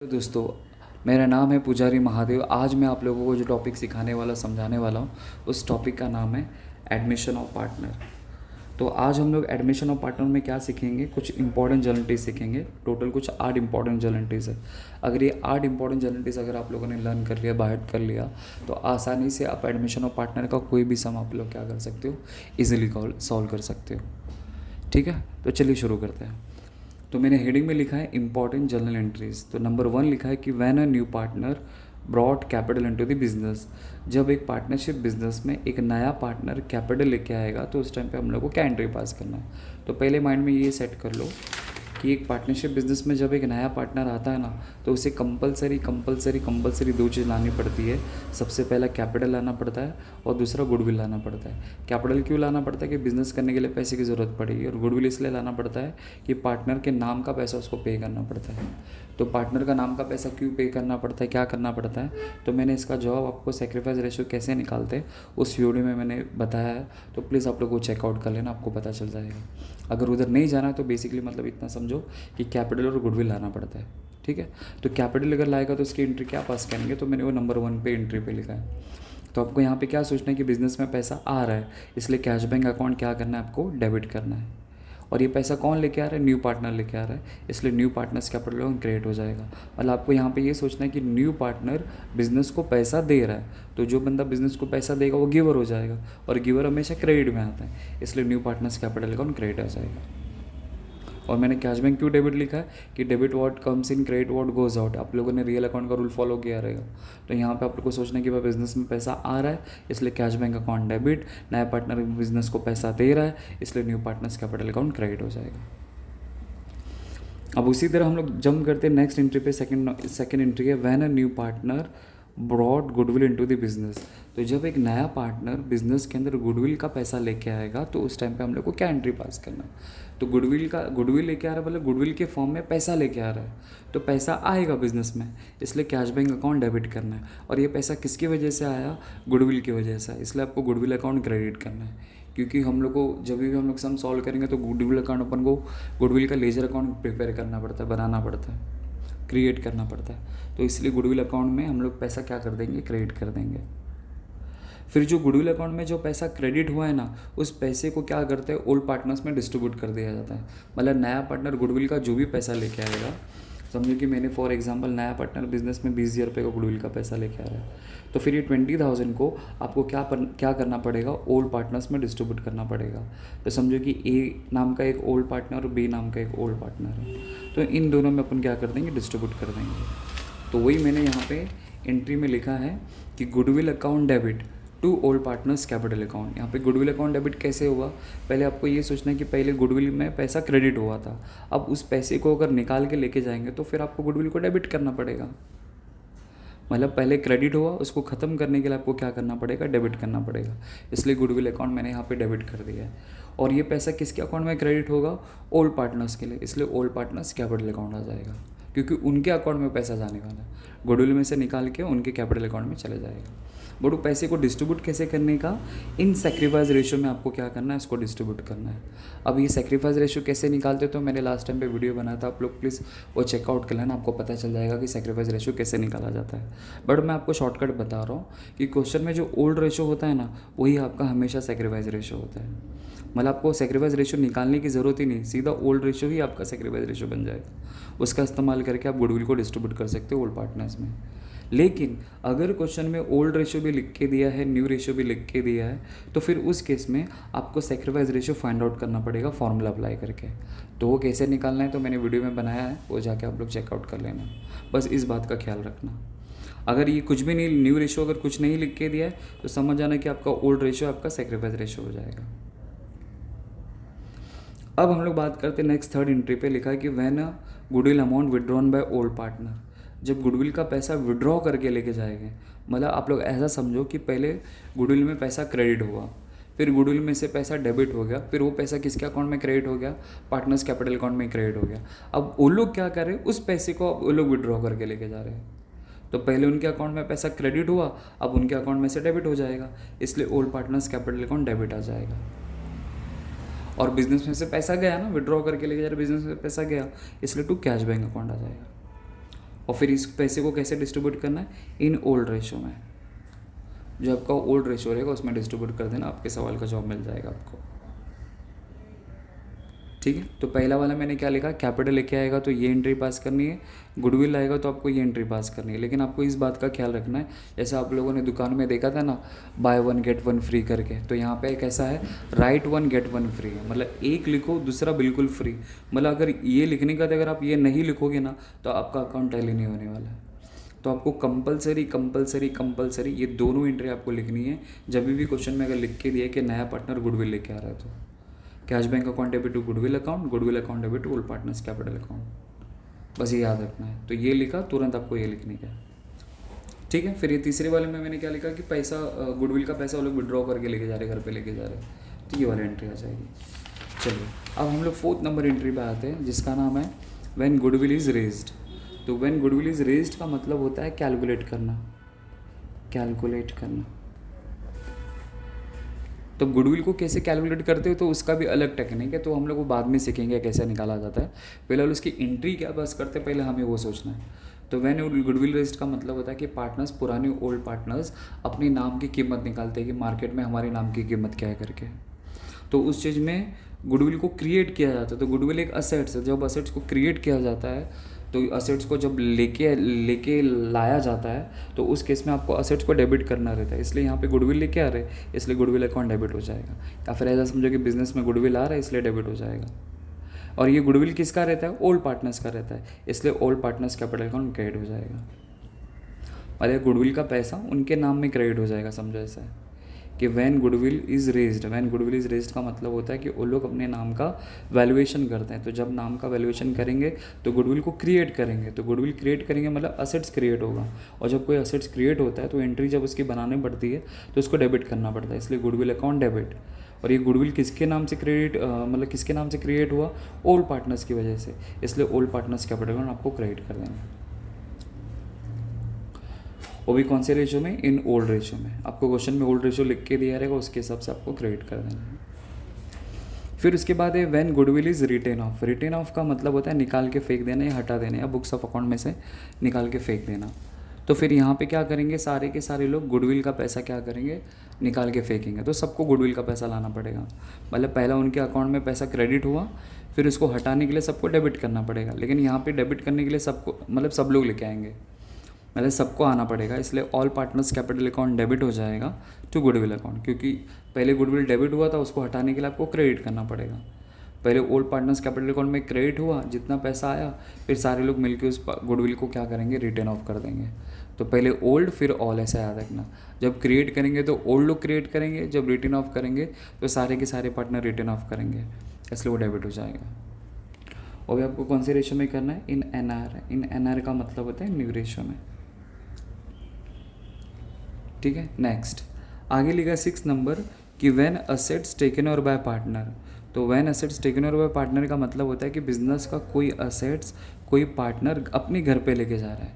तो दोस्तों, मेरा नाम है पुजारी महादेव। आज मैं आप लोगों को जो टॉपिक सिखाने वाला समझाने वाला हूँ, उस टॉपिक का नाम है एडमिशन ऑफ पार्टनर। तो आज हम लोग एडमिशन ऑफ पार्टनर में क्या सीखेंगे, कुछ इंपॉर्टेंट जर्नलिटीज सीखेंगे। टोटल कुछ 8 इंपॉर्टेंट जर्नलिटीज है। अगर ये 8 इंपॉर्टेंट जर्नलिटीज अगर आप लोगों ने लर्न कर लिया, बाय कर लिया, तो आसानी से आप एडमिशन ऑफ पार्टनर का कोई भी सम आप लोग क्या कर सकते हो, ईजिली सॉल्व कर सकते हो। ठीक है, तो चलिए शुरू करते हैं। तो मैंने हेडिंग में लिखा है इंपॉर्टेंट जर्नल एंट्रीज। तो नंबर 1 लिखा है कि when a new partner brought capital into the business. जब एक पार्टनरशिप बिजनेस में एक नया पार्टनर कैपिटल लेके आएगा, तो उस टाइम पे हम लोग को क्या एंट्री पास करना है। तो पहले माइंड में ये सेट कर लो कि एक पार्टनरशिप बिजनेस में जब एक नया पार्टनर आता है ना, तो उसे कंपलसरी 2 चीज़ लानी पड़ती है। सबसे पहला कैपिटल लाना पड़ता है और दूसरा गुडविल लाना पड़ता है। कैपिटल क्यों लाना पड़ता है कि बिज़नेस करने के लिए पैसे की ज़रूरत पड़ेगी, और गुडविल इसलिए लाना पड़ता है कि पार्टनर के नाम का पैसा उसको पे करना पड़ता है। तो पार्टनर का नाम का पैसा क्यों पे करना पड़ता है, क्या करना पड़ता है, तो मैंने इसका जवाब आपको सेक्रीफाइस रेशियो कैसे निकालते हैं उस वीडियो में मैंने बताया है। तो प्लीज़ आप लोग वो चेकआउट कर लेना, आपको पता चल जाएगा। अगर उधर नहीं जाना तो बेसिकली मतलब इतना समझो कि कैपिटल और गुडविल लाना पड़ता है। ठीक है, तो कैपिटल अगर लाएगा तो उसकी एंट्री क्या पास करेंगे, तो मैंने वो नंबर 1 पे एंट्री पे लिखा है। तो आपको यहाँ पे क्या सोचना है कि बिज़नेस में पैसा आ रहा है, इसलिए कैश बैंक अकाउंट क्या करना है, आपको डेबिट करना है। और ये पैसा कौन लेके आ रहा है, न्यू पार्टनर लेके आ रहा है, इसलिए new partners capital account create हो जाएगा। मतलब आपको यहाँ पे ये सोचना है कि न्यू पार्टनर बिजनेस को पैसा दे रहा है, तो जो बंदा बिजनेस को पैसा देगा वो गिवर हो जाएगा, और गिवर हमेशा क्रेडिट में आता है, इसलिए new partners capital account create हो जाएगा। और मैंने कैश बैंक क्यों डेबिट लिखा है कि debit what comes in, credit what goes out. आप लोगों ने रियल अकाउंट का रूल फॉलो किया रहेगा। तो यहाँ पे आप लोग को सोचना है कि भाई बिजनेस में पैसा आ रहा है, इसलिए कैश बैंक अकाउंट डेबिट, नया पार्टनर बिजनेस को पैसा दे रहा है, इसलिए new partners capital account credit हो जाएगा। अब उसी तरह हम लोग जंप करते हैं नेक्स्ट एंट्री पे। सेकंड एंट्री है when a new partner brought goodwill into the business. तो जब एक नया पार्टनर बिजनेस के अंदर गुडविल का पैसा लेके आएगा, तो उस टाइम पे हम लोग को क्या एंट्री पास करना है। तो गुडविल लेके आ रहा है, मतलब गुडविल के फॉर्म में पैसा लेके आ रहा है, तो पैसा आएगा बिजनेस में, इसलिए कैश बैंक अकाउंट डेबिट करना है। और ये पैसा किसकी वजह से आया, गुडविल की वजह से, इसलिए आपको गुडविल अकाउंट क्रेडिट करना है। क्योंकि हम लोग को जब भी हम लोग सम सॉल्व करेंगे तो गुडविल अकाउंट अपन को गुडविल का लेजर अकाउंट प्रिपेयर करना पड़ता है, बनाना पड़ता है, क्रिएट करना पड़ता है। तो इसलिए गुडविल अकाउंट में हम लोग पैसा क्या कर देंगे, क्रेडिट कर देंगे। फिर जो गुडविल अकाउंट में जो पैसा क्रेडिट हुआ है ना, उस पैसे को क्या करते हैं, ओल्ड पार्टनर्स में डिस्ट्रीब्यूट कर दिया जाता है। मतलब नया पार्टनर गुडविल का जो भी पैसा लेके आएगा, समझो कि मैंने फॉर एग्जांपल नया पार्टनर बिजनेस में 20,000 रुपये का गुडविल का पैसा लेके आ रहा है, तो फिर ये 20,000 को आपको क्या करना पड़ेगा, ओल्ड पार्टनर्स में डिस्ट्रीब्यूट करना पड़ेगा। तो समझो कि ए नाम का एक ओल्ड पार्टनर और बी नाम का एक ओल्ड पार्टनर है, तो इन दोनों में अपन क्या कर देंगे, डिस्ट्रीब्यूट कर देंगे। तो वही मैंने यहाँ पे एंट्री में लिखा है कि goodwill account debit to old partners capital account. यहाँ पे गुडविल अकाउंट डेबिट कैसे हुआ, पहले आपको ये सोचना है कि पहले गुडविल में पैसा क्रेडिट हुआ था, अब उस पैसे को अगर निकाल के लेके जाएंगे तो फिर आपको गुडविल को डेबिट करना पड़ेगा। मतलब पहले क्रेडिट हुआ, उसको ख़त्म करने के लिए आपको क्या करना पड़ेगा, डेबिट करना पड़ेगा। इसलिए गुडविल अकाउंट मैंने यहाँ पे डेबिट कर दिया है। और ये पैसा किसके अकाउंट में क्रेडिट होगा, ओल्ड पार्टनर्स के लिए, इसलिए ओल्ड पार्टनर्स कैपिटल अकाउंट आ जाएगा, क्योंकि उनके अकाउंट में पैसा जाने वाला है, गुडविल में से निकाल के उनके कैपिटल अकाउंट में चले जाएगा। बट वो पैसे को डिस्ट्रीब्यूट कैसे करने का, इन सेक्रीफाइस रेशियो में आपको क्या करना है, इसको डिस्ट्रीब्यूट करना है। अब ये सेक्रीफाइस रेशियो कैसे निकालते, तो मैंने लास्ट टाइम पे वीडियो बनाया था, आप लोग प्लीज़ वो चेकआउट कर लेना, आपको पता चल जाएगा कि सेक्रीफाइस रेशियो कैसे निकाला जाता है। बट मैं आपको शॉर्टकट बता रहा हूँ कि क्वेश्चन में जो ओल्ड रेशियो होता है ना, वही आपका हमेशा सेक्रीफाइस रेशियो होता है। मतलब आपको सेक्रीफाइस रेशियो निकालने की ज़रूरत ही नहीं, सीधा ओल्ड रेशियो ही आपका सेक्रीफाइस रेशियो बन जाएगा। उसका इस्तेमाल करके आप गुडविल को डिस्ट्रीब्यूट कर सकते हो ओल्ड पार्टनर्स में। लेकिन अगर क्वेश्चन में ओल्ड रेशियो भी लिख के दिया है, न्यू रेशियो भी लिख के दिया है, तो फिर उस केस में आपको सेक्रीफाइस रेशियो फाइंड आउट करना पड़ेगा फॉर्मूला अप्लाई करके। तो वो कैसे निकालना है, तो मैंने वीडियो में बनाया है, वो जाके आप लोग चेकआउट कर लेना। बस इस बात का ख्याल रखना। अगर ये कुछ भी नहीं, न्यू रेशियो अगर कुछ नहीं लिख के दिया है, तो समझ आना कि आपका ओल्ड रेशियो आपका सेक्रीफाइस रेशियो हो जाएगा। अब हम लोग बात करते हैं नेक्स्ट थर्ड एंट्री पे। लिखा है कि when a goodwill amount withdrawn by old partner. जब गुडविल का पैसा विड्रॉ करके लेके जाएंगे, मतलब आप लोग ऐसा समझो कि पहले गुडविल में पैसा क्रेडिट हुआ, फिर गुडविल में से पैसा डेबिट हो गया, फिर वो पैसा किसके अकाउंट में क्रेडिट हो गया, पार्टनर्स कैपिटल अकाउंट में क्रेडिट हो गया। अब वो लोग क्या कर रहे हैं, उस पैसे को अब वो लोग विड्रॉ करके लेके जा रहे हैं। तो पहले उनके अकाउंट में पैसा क्रेडिट हुआ, अब उनके अकाउंट में से डेबिट हो जाएगा, इसलिए old partners capital account debit आ जाएगा। और बिजनेस में से पैसा गया ना, विड्रॉ करके लेके जा रहे, बिजनेस में पैसा गया, इसलिए टू कैश बैंक अकाउंट आ जाएगा। और फिर इस पैसे को कैसे डिस्ट्रीब्यूट करना है, इन ओल्ड रेशो में, जो आपका ओल्ड रेशो रहेगा उसमें डिस्ट्रीब्यूट कर देना, आपके सवाल का जवाब मिल जाएगा आपको। ठीक है, तो पहला वाला मैंने क्या लिखा, कैपिटल लेके आएगा तो ये एंट्री पास करनी है, गुडविल आएगा तो आपको ये एंट्री पास करनी है। लेकिन आपको इस बात का ख्याल रखना है, जैसे आप लोगों ने दुकान में देखा था ना, by one get one free करके, तो यहाँ पे कैसा है, right one get one free है, मतलब एक लिखो दूसरा बिल्कुल फ्री। मतलब अगर ये लिखने का अगर आप ये नहीं लिखोगे ना तो आपका अकाउंट टैली नहीं होने वाला है। तो आपको कंपलसरी कंपलसरी कंपलसरी ये दोनों एंट्री आपको लिखनी है। जब भी क्वेश्चन में अगर लिख के दिया कि नया पार्टनर गुडविल लेके आ रहा है, तो cash bank account debit to goodwill account debit to old partners capital account, बस ये याद रखना है। तो ये लिखा, तुरंत आपको ये लिखने का। ठीक है, फिर ये तीसरे वाले में मैंने क्या लिखा कि पैसा गुडविल का पैसा वो लोग विड्रॉ करके लेके जा रहे, घर पे लेके जा रहे, तो ये वाली एंट्री आ जाएगी। चलिए अब हम लोग 4th नंबर एंट्री पे आते हैं, जिसका नाम है व्हेन गुडविल इज़ रेज्ड। तो व्हेन गुडविल इज़ रेज्ड का मतलब होता है कैलकुलेट करना, कैलकुलेट करना। तो गुडविल को कैसे कैलकुलेट करते हो तो उसका भी अलग टेक्निक है, तो हम लोग वो बाद में सीखेंगे कैसे निकाला जाता है। फिलहाल उसकी एंट्री क्या बस करते पहले हमें वो सोचना है। तो व्हेन गुडविल रेज्ड का मतलब होता है कि पार्टनर्स, पुराने ओल्ड पार्टनर्स अपने नाम की कीमत निकालते हैं कि मार्केट में हमारे नाम की कीमत क्या है करके। तो उस चीज़ में गुडविल को क्रिएट किया जाता है। तो गुडविल एक असेट्स है, जब असेट्स को क्रिएट किया जाता है तो असेट्स को जब लेके लाया जाता है तो उस केस में आपको असेट्स को डेबिट करना रहता है, इसलिए यहाँ पे गुडविल लेके आ रहे हैं इसलिए गुडविल अकाउंट डेबिट हो जाएगा। या फिर ऐसा समझो कि बिजनेस में गुडविल आ रहा है इसलिए डेबिट हो जाएगा। और ये गुडविल किसका रहता है, ओल्ड पार्टनर्स का रहता है, इसलिए old partners capital account credit हो जाएगा। और गुडविल का पैसा उनके नाम में क्रेडिट हो जाएगा। समझो ऐसा है कि व्हेन गुडविल इज़ रेज्ड का मतलब होता है कि वो लोग अपने नाम का वैल्यूएशन करते हैं। तो जब नाम का वैल्यूएशन करेंगे तो गुडविल को क्रिएट करेंगे, तो गुडविल क्रिएट करेंगे मतलब असेट्स क्रिएट होगा। और जब कोई असेट्स क्रिएट होता है तो एंट्री जब उसकी बनानी पड़ती है तो उसको डेबिट करना पड़ता है, इसलिए गुडविल अकाउंट डेबिट। और ये गुडविल किसके नाम से मतलब किसके नाम से क्रिएट हुआ, ओल्ड पार्टनर्स की वजह से, इसलिए ओल्ड पार्टनर्स कैपिटल अकाउंट आपको क्रेडिट कर देना। वो भी कौन से रेशो में, इन ओल्ड रेशो में। आपको क्वेश्चन में ओल्ड रेशो लिख के दिया रहेगा, उसके हिसाब से आपको क्रेडिट कर देना है। फिर उसके बाद है when goodwill is written off. Written off का मतलब होता है निकाल के फेंक देना या हटा देना, या बुक्स ऑफ अकाउंट में से निकाल के फेंक देना। तो फिर यहाँ पे क्या करेंगे, सारे के सारे लोग गुडविल का पैसा क्या करेंगे, निकाल के फेंकेंगे। तो सबको गुडविल का पैसा लाना पड़ेगा। मतलब पहला उनके अकाउंट में पैसा क्रेडिट हुआ, फिर उसको हटाने के लिए सबको डेबिट करना पड़ेगा। लेकिन यहाँ पे डेबिट करने के लिए सबको, मतलब सब लोग लेके आएंगे, मतलब सबको आना पड़ेगा, इसलिए all partners capital account debit हो जाएगा टू गुडविल अकाउंट। क्योंकि पहले गुडविल डेबिट हुआ था, उसको हटाने के लिए आपको क्रेडिट करना पड़ेगा। पहले ओल्ड पार्टनर्स कैपिटल अकाउंट में क्रेडिट हुआ, जितना पैसा आया फिर सारे लोग मिलकर उस गुडविल को क्या करेंगे, रिटर्न ऑफ कर देंगे। तो पहले ओल्ड फिर ऑल, ऐसा याद रखना। जब क्रिएट करेंगे तो ओल्ड लोग क्रिएट करेंगे, जब रिटर्न ऑफ करेंगे तो सारे के सारे पार्टनर रिटर्न ऑफ करेंगे, इसलिए वो डेबिट हो जाएगा। और भी आपको कौन से रेशो में करना है, इन एनआर। इन एनआर का मतलब होता है न्यू रेशो में। ठीक है, नेक्स्ट आगे लिखा 6 नंबर कि when assets taken over by partner. तो when assets taken over by partner का मतलब होता है कि बिजनेस का कोई असेट्स कोई पार्टनर अपने घर पे लेके जा रहा है,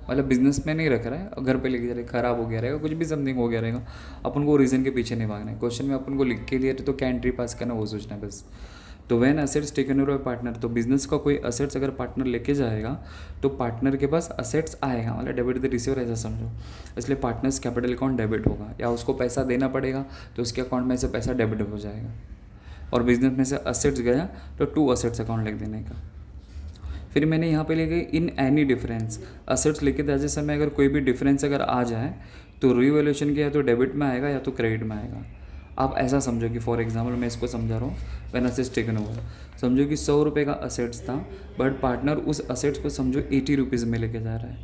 मतलब बिजनेस में नहीं रख रहा है, घर पे लेके जा रहा है, ख़राब हो गया रहेगा, कुछ भी समथिंग हो गया रहेगा, अपन को रीज़न के पीछे नहीं भागना है। क्वेश्चन में अपन को लिख के दिया तो क्या एंट्री पास करना वो सोचना है बस। तो when assets taken over by partner, तो बिजनेस का कोई असेट्स अगर पार्टनर लेके जाएगा तो पार्टनर के पास असेट्स आएगा, मतलब डेबिट द रिसीवर ऐसा समझो, इसलिए पार्टनर्स कैपिटल अकाउंट डेबिट होगा। या उसको पैसा देना पड़ेगा तो उसके अकाउंट में से पैसा डेबिट हो जाएगा। और बिजनेस में से असेट्स गया तो टू असेट्स अकाउंट लिख देने का। फिर मैंने यहाँ पे लेके इन एनी डिफरेंस, असेट्स लेके जाते समय अगर कोई भी डिफरेंस अगर आ जाए तो रीवैल्यूएशन के या तो डेबिट में आएगा या तो क्रेडिट में आएगा। आप ऐसा समझो कि फॉर एग्जांपल मैं इसको समझा रहा हूँ, व्हेन असेट्स टेकन ओवर, समझो कि 100 रुपये का असेट्स था, बट पार्टनर उस असेट्स को समझो 80 रुपीज़ में लेके जा रहा है।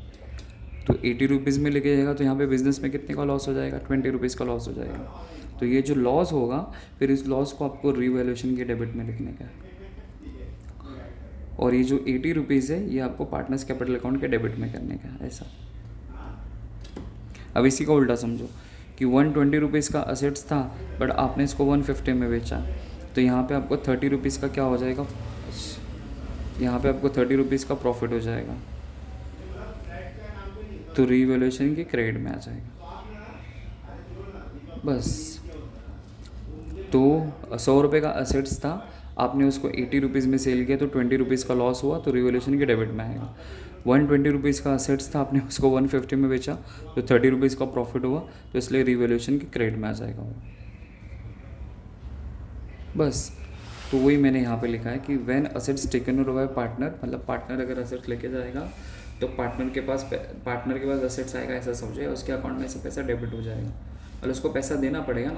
तो 80 रुपीज़ में लेके जाएगा तो यहाँ पे बिजनेस में कितने का लॉस हो जाएगा, 20 रुपीज़ का लॉस हो जाएगा। तो ये जो लॉस होगा फिर इस लॉस को आपको रीवैल्यूएशन के डेबिट में लिखने का है। और ये जो 80 रुपीज़ है ये आपको पार्टनर्स कैपिटल अकाउंट के डेबिट में करने का है, ऐसा। अब इसी का उल्टा समझो कि 120 रुपीज़ का असेट्स था बट आपने इसको 150 में बेचा, तो यहाँ पे आपको 30 रुपीज़ का क्या हो जाएगा, यहाँ पे आपको 30 रुपीज़ का प्रॉफिट हो जाएगा, तो रीवैल्यूएशन के क्रेडिट में आ जाएगा बस। तो 100 रुपये का असेट्स था, आपने उसको 80 रुपीज़ में सेल किया तो 20 रुपीज़ का लॉस हुआ, तो रिवैल्यूएशन के डेबिट में आएगा। ₹120 का असेट्स था, आपने उसको 150 में बेचा तो ₹30 का प्रॉफिट हुआ, तो इसलिए रिवैल्यूएशन के क्रेडिट में आ जाएगा वो। बस, तो वही मैंने यहाँ पे लिखा है कि when assets taken over by partner, मतलब पार्टनर अगर असेट्स लेके जाएगा तो पार्टनर के पास असेट्स आएगा, ऐसा समझे, उसके अकाउंट में से पैसा डेबिट हो जाएगा, मतलब उसको पैसा देना पड़ेगा ना।